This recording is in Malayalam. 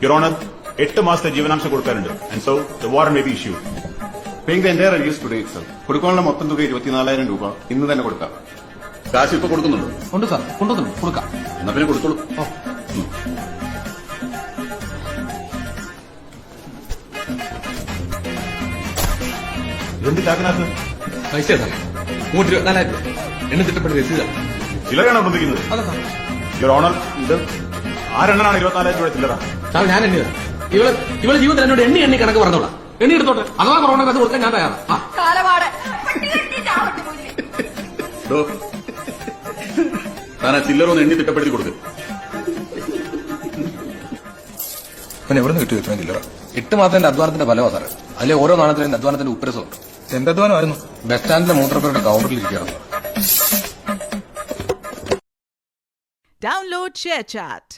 യുവർ ഓണർ 8 മാസത്തെ ജീവനാംശം കൊടുക്കാനുണ്ട്. And so the warrant may be issue. Paying the entire arrears today itself. കൊടുക്കാനുള്ള മൊത്തം തുക 24,000 രൂപ ഇന്ന് തന്നെ കൊടുക്കാം. കാശ് ഇപ്പൊ കൊടുക്കുന്നുണ്ടോ? ഉണ്ട് സാർ, കൊണ്ടുവന്നു കൊടുക്കാം. എന്നാ പിന്നെ കൊടുത്തോളൂ. ഇതെന്ത് ചാക്കനാഥ്? പൈസ സാർ 324,000 രൂപ എണ്ണ തിട്ടപ്പെട്ട് രസീതാണ്. ചില്ലറയാണോ ബന്ധിക്കുന്നത്? അതെ സാർ. യുവർ ഓണർ, ഇത് ആരെണ്ണനാണ് 24,000 രൂപ ചില്ലറ? സാർ ഞാൻ എണ്ണി തരാം. ഇവളെ ജീവിതത്തിൽ എന്നോട് എണ്ണി കണക്ക് പറഞ്ഞോളാം. എണ്ണി എടുത്തോട്ടെ, അഥവാ കൊറോണ കാശ് കൊടുക്കാൻ ഞാൻ തയ്യാറാണ്. താൻ ആ ചില്ലറ ഒന്ന് എണ്ണി തിട്ടപ്പെടുത്തി കൊടുക്ക്. പിന്നെ എവിടെ നിന്ന് കിട്ടി ഇത്രയും ചില്ലറ? 8 മാസത്തിന്റെ അധ്വാനത്തിന്റെ ഫലമാണ് സാറ്. അതിലെ ഓരോ നാണയത്തിലും അധ്വാനത്തിന്റെ ഉപ്പരസമുണ്ട്. എന്റെ അധ്വാനമായിരുന്നു. ബസ് സ്റ്റാൻഡിലെ മൂത്രപ്പേരുടെ കൗണ്ടറിൽ ഇരിക്കുകയാണ്. Download ShareChat.